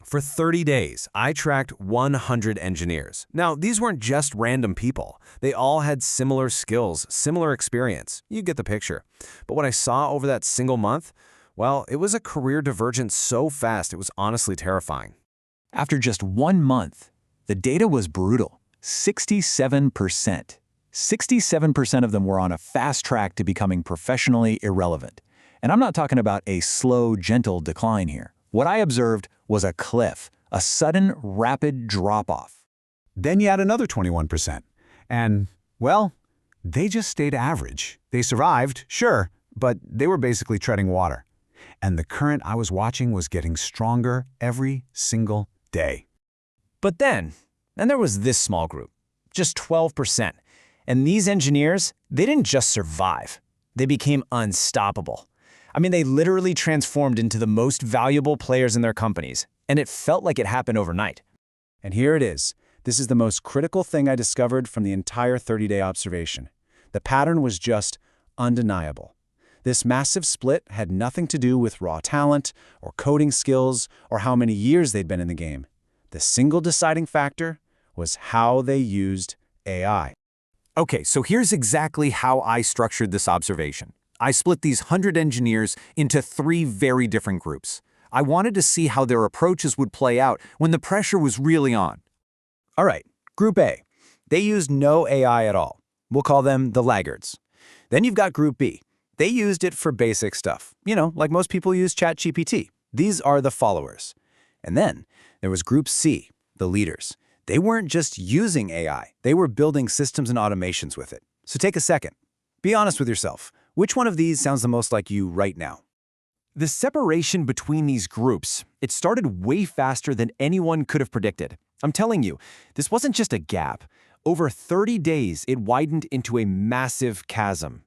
For 30 days, I tracked 100 engineers. Now, these weren't just random people. They all had similar skills, similar experience. You get the picture. But what I saw over that single month, well, it was a career divergence so fast it was honestly terrifying. After just 1 month, the data was brutal. 67%. 67% of them were on a fast track to becoming professionally irrelevant. And I'm not talking about a slow, gentle decline here. What I observed was a cliff, a sudden, rapid drop-off. Then you add another 21%. And, well, they just stayed average. They survived, sure, but they were basically treading water. And the current I was watching was getting stronger every single day. But then there was this small group, just 12%. And these engineers, they didn't just survive. They became unstoppable. I mean, they literally transformed into the most valuable players in their companies, and it felt like it happened overnight. And here it is. This is the most critical thing I discovered from the entire 30-day observation. The pattern was just undeniable. This massive split had nothing to do with raw talent or coding skills or how many years they'd been in the game. The single deciding factor was how they used AI. Okay, so here's exactly how I structured this observation. I split these 100 engineers into 3 very different groups. I wanted to see how their approaches would play out when the pressure was really on. All right, Group A. They used no AI at all. We'll call them the laggards. Then you've got Group B. They used it for basic stuff. You know, like most people use ChatGPT. These are the followers. And then there was Group C, the leaders. They weren't just using AI. They were building systems and automations with it. So take a second. Be honest with yourself. Which one of these sounds the most like you right now? The separation between these groups, it started way faster than anyone could have predicted. I'm telling you, this wasn't just a gap. Over 30 days, it widened into a massive chasm.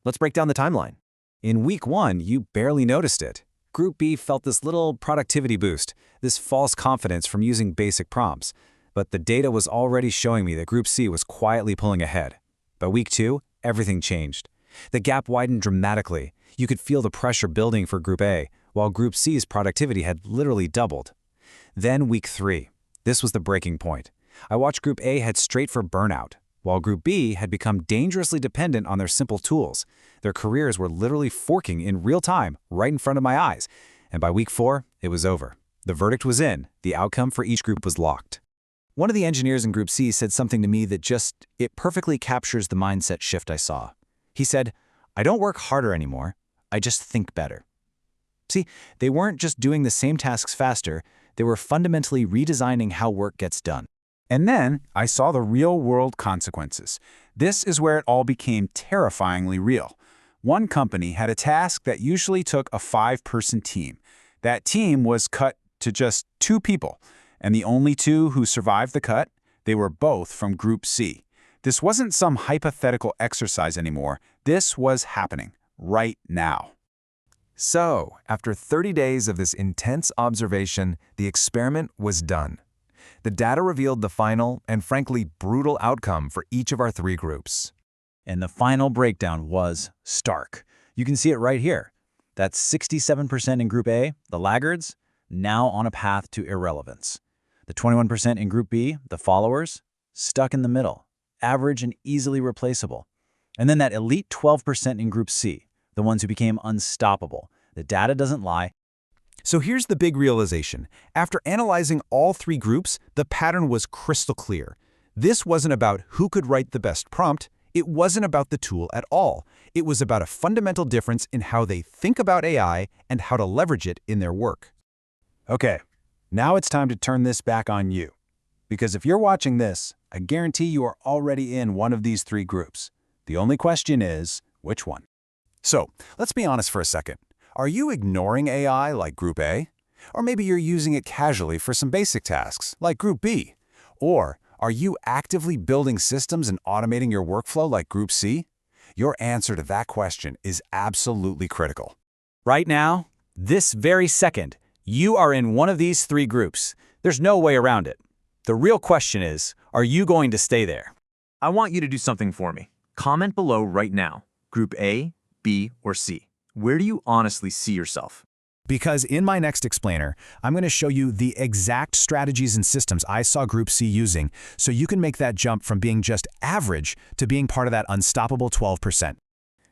Let's break down the timeline. In week 1, you barely noticed it. Group B felt this little productivity boost, this false confidence from using basic prompts. But the data was already showing me that Group C was quietly pulling ahead. By week 2, everything changed. The gap widened dramatically. You could feel the pressure building for Group A, while Group C's productivity had literally doubled. Then week 3. This was the breaking point. I watched Group A head straight for burnout, while Group B had become dangerously dependent on their simple tools. Their careers were literally forking in real time, right in front of my eyes. And by week 4, it was over. The verdict was in. The outcome for each group was locked. One of the engineers in Group C said something to me that it perfectly captures the mindset shift I saw. He said, "I don't work harder anymore, I just think better." See, they weren't just doing the same tasks faster, they were fundamentally redesigning how work gets done. And then I saw the real-world consequences. This is where it all became terrifyingly real. One company had a task that usually took a 5-person team. That team was cut to just 2 people, and the only 2 who survived the cut, they were both from Group C. This wasn't some hypothetical exercise anymore. This was happening right now. So, after 30 days of this intense observation, the experiment was done. The data revealed the final and frankly brutal outcome for each of our 3 groups. And the final breakdown was stark. You can see it right here. That's 67% in Group A, the laggards, now on a path to irrelevance. The 21% in Group B, the followers, stuck in the middle, average and easily replaceable. And then that elite 12% in Group C, the ones who became unstoppable. The data doesn't lie. So here's the big realization. After analyzing all 3 groups, the pattern was crystal clear. This wasn't about who could write the best prompt. It wasn't about the tool at all. It was about a fundamental difference in how they think about AI and how to leverage it in their work. Okay, now it's time to turn this back on you. Because if you're watching this, I guarantee you are already in one of these 3 groups. The only question is, which one? So, let's be honest for a second. Are you ignoring AI like Group A? Or maybe you're using it casually for some basic tasks like Group B? Or are you actively building systems and automating your workflow like Group C? Your answer to that question is absolutely critical. Right now, this very second, you are in one of these 3 groups. There's no way around it. The real question is, are you going to stay there? I want you to do something for me. Comment below right now. Group A, B, or C. Where do you honestly see yourself? Because in my next explainer, I'm going to show you the exact strategies and systems I saw Group C using so you can make that jump from being just average to being part of that unstoppable 12%.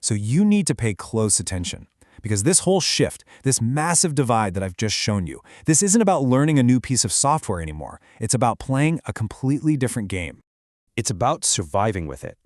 So you need to pay close attention. Because this whole shift, this massive divide that I've just shown you, this isn't about learning a new piece of software anymore. It's about playing a completely different game. It's about surviving with it.